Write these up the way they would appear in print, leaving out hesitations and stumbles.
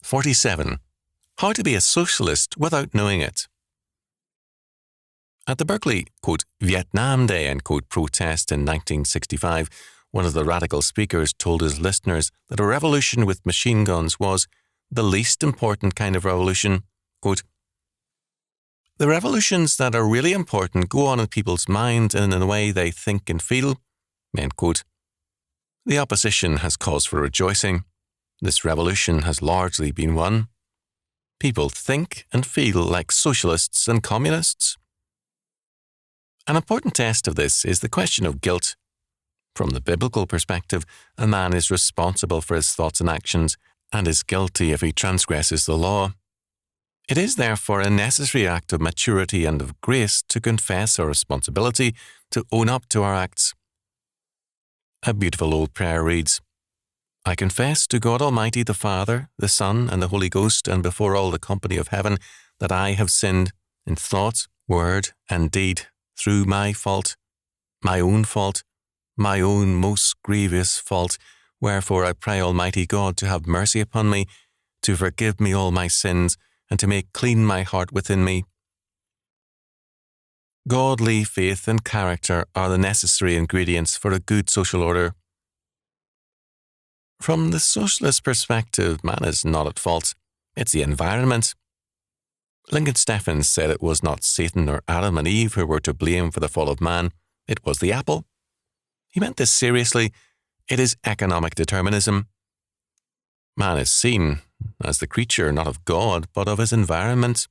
47. How to be a socialist without knowing it. At the Berkeley, quote, Vietnam Day, end quote, protest in 1965, one of the radical speakers told his listeners that a revolution with machine guns was the least important kind of revolution. Quote, the revolutions that are really important go on in people's minds and in the way they think and feel. End quote. The opposition has cause for rejoicing. This revolution has largely been won. People think and feel like socialists and communists. An important test of this is the question of guilt. From the biblical perspective, a man is responsible for his thoughts and actions and is guilty if he transgresses the law. It is therefore a necessary act of maturity and of grace to confess our responsibility, to own up to our acts. A beautiful old prayer reads, I confess to God Almighty, the Father, the Son, and the Holy Ghost, and before all the company of heaven, that I have sinned in thought, word, and deed, through my fault, my own fault, my own most grievous fault. Wherefore I pray Almighty God to have mercy upon me, to forgive me all my sins, and to make clean my heart within me. Godly faith and character are the necessary ingredients for a good social order. From the socialist perspective, man is not at fault. It's the environment. Lincoln Steffens said it was not Satan or Adam and Eve who were to blame for the fall of man. It was the apple. He meant this seriously. It is economic determinism. Man is seen as the creature not of God, but of his environment.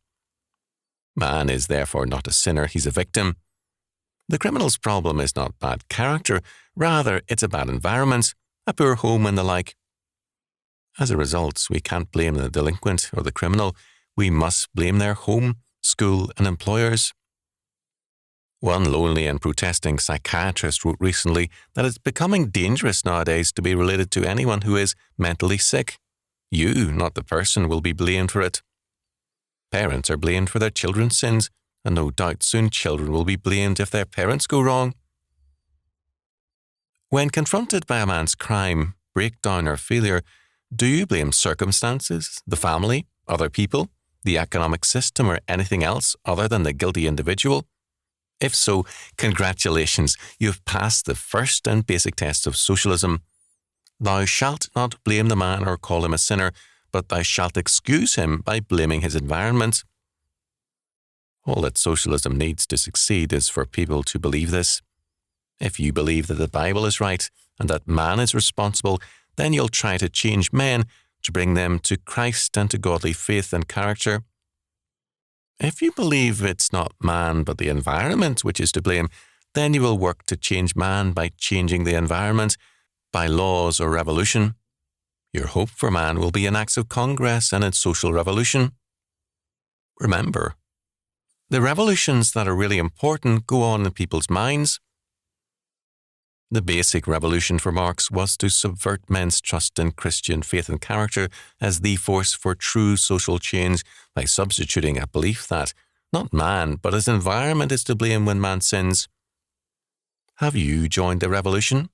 Man is therefore not a sinner, he's a victim. The criminal's problem is not bad character, rather it's a bad environment, a poor home and the like. As a result, we can't blame the delinquent or the criminal, we must blame their home, school and employers. One lonely and protesting psychiatrist wrote recently that it's becoming dangerous nowadays to be related to anyone who is mentally sick. You, not the person, will be blamed for it. Parents are blamed for their children's sins, and no doubt soon children will be blamed if their parents go wrong. When confronted by a man's crime, breakdown or failure, do you blame circumstances, the family, other people, the economic system or anything else other than the guilty individual? If so, congratulations, you have passed the first and basic test of socialism. Thou shalt not blame the man or call him a sinner, but thou shalt excuse him by blaming his environment. All that socialism needs to succeed is for people to believe this. If you believe that the Bible is right and that man is responsible, then you'll try to change men to bring them to Christ and to godly faith and character. If you believe it's not man but the environment which is to blame, then you will work to change man by changing the environment, by laws or revolution. Your hope for man will be in acts of Congress and in social revolution. Remember, the revolutions that are really important go on in people's minds. The basic revolution for Marx was to subvert men's trust in Christian faith and character as the force for true social change by substituting a belief that not man but his environment is to blame when man sins. Have you joined the revolution?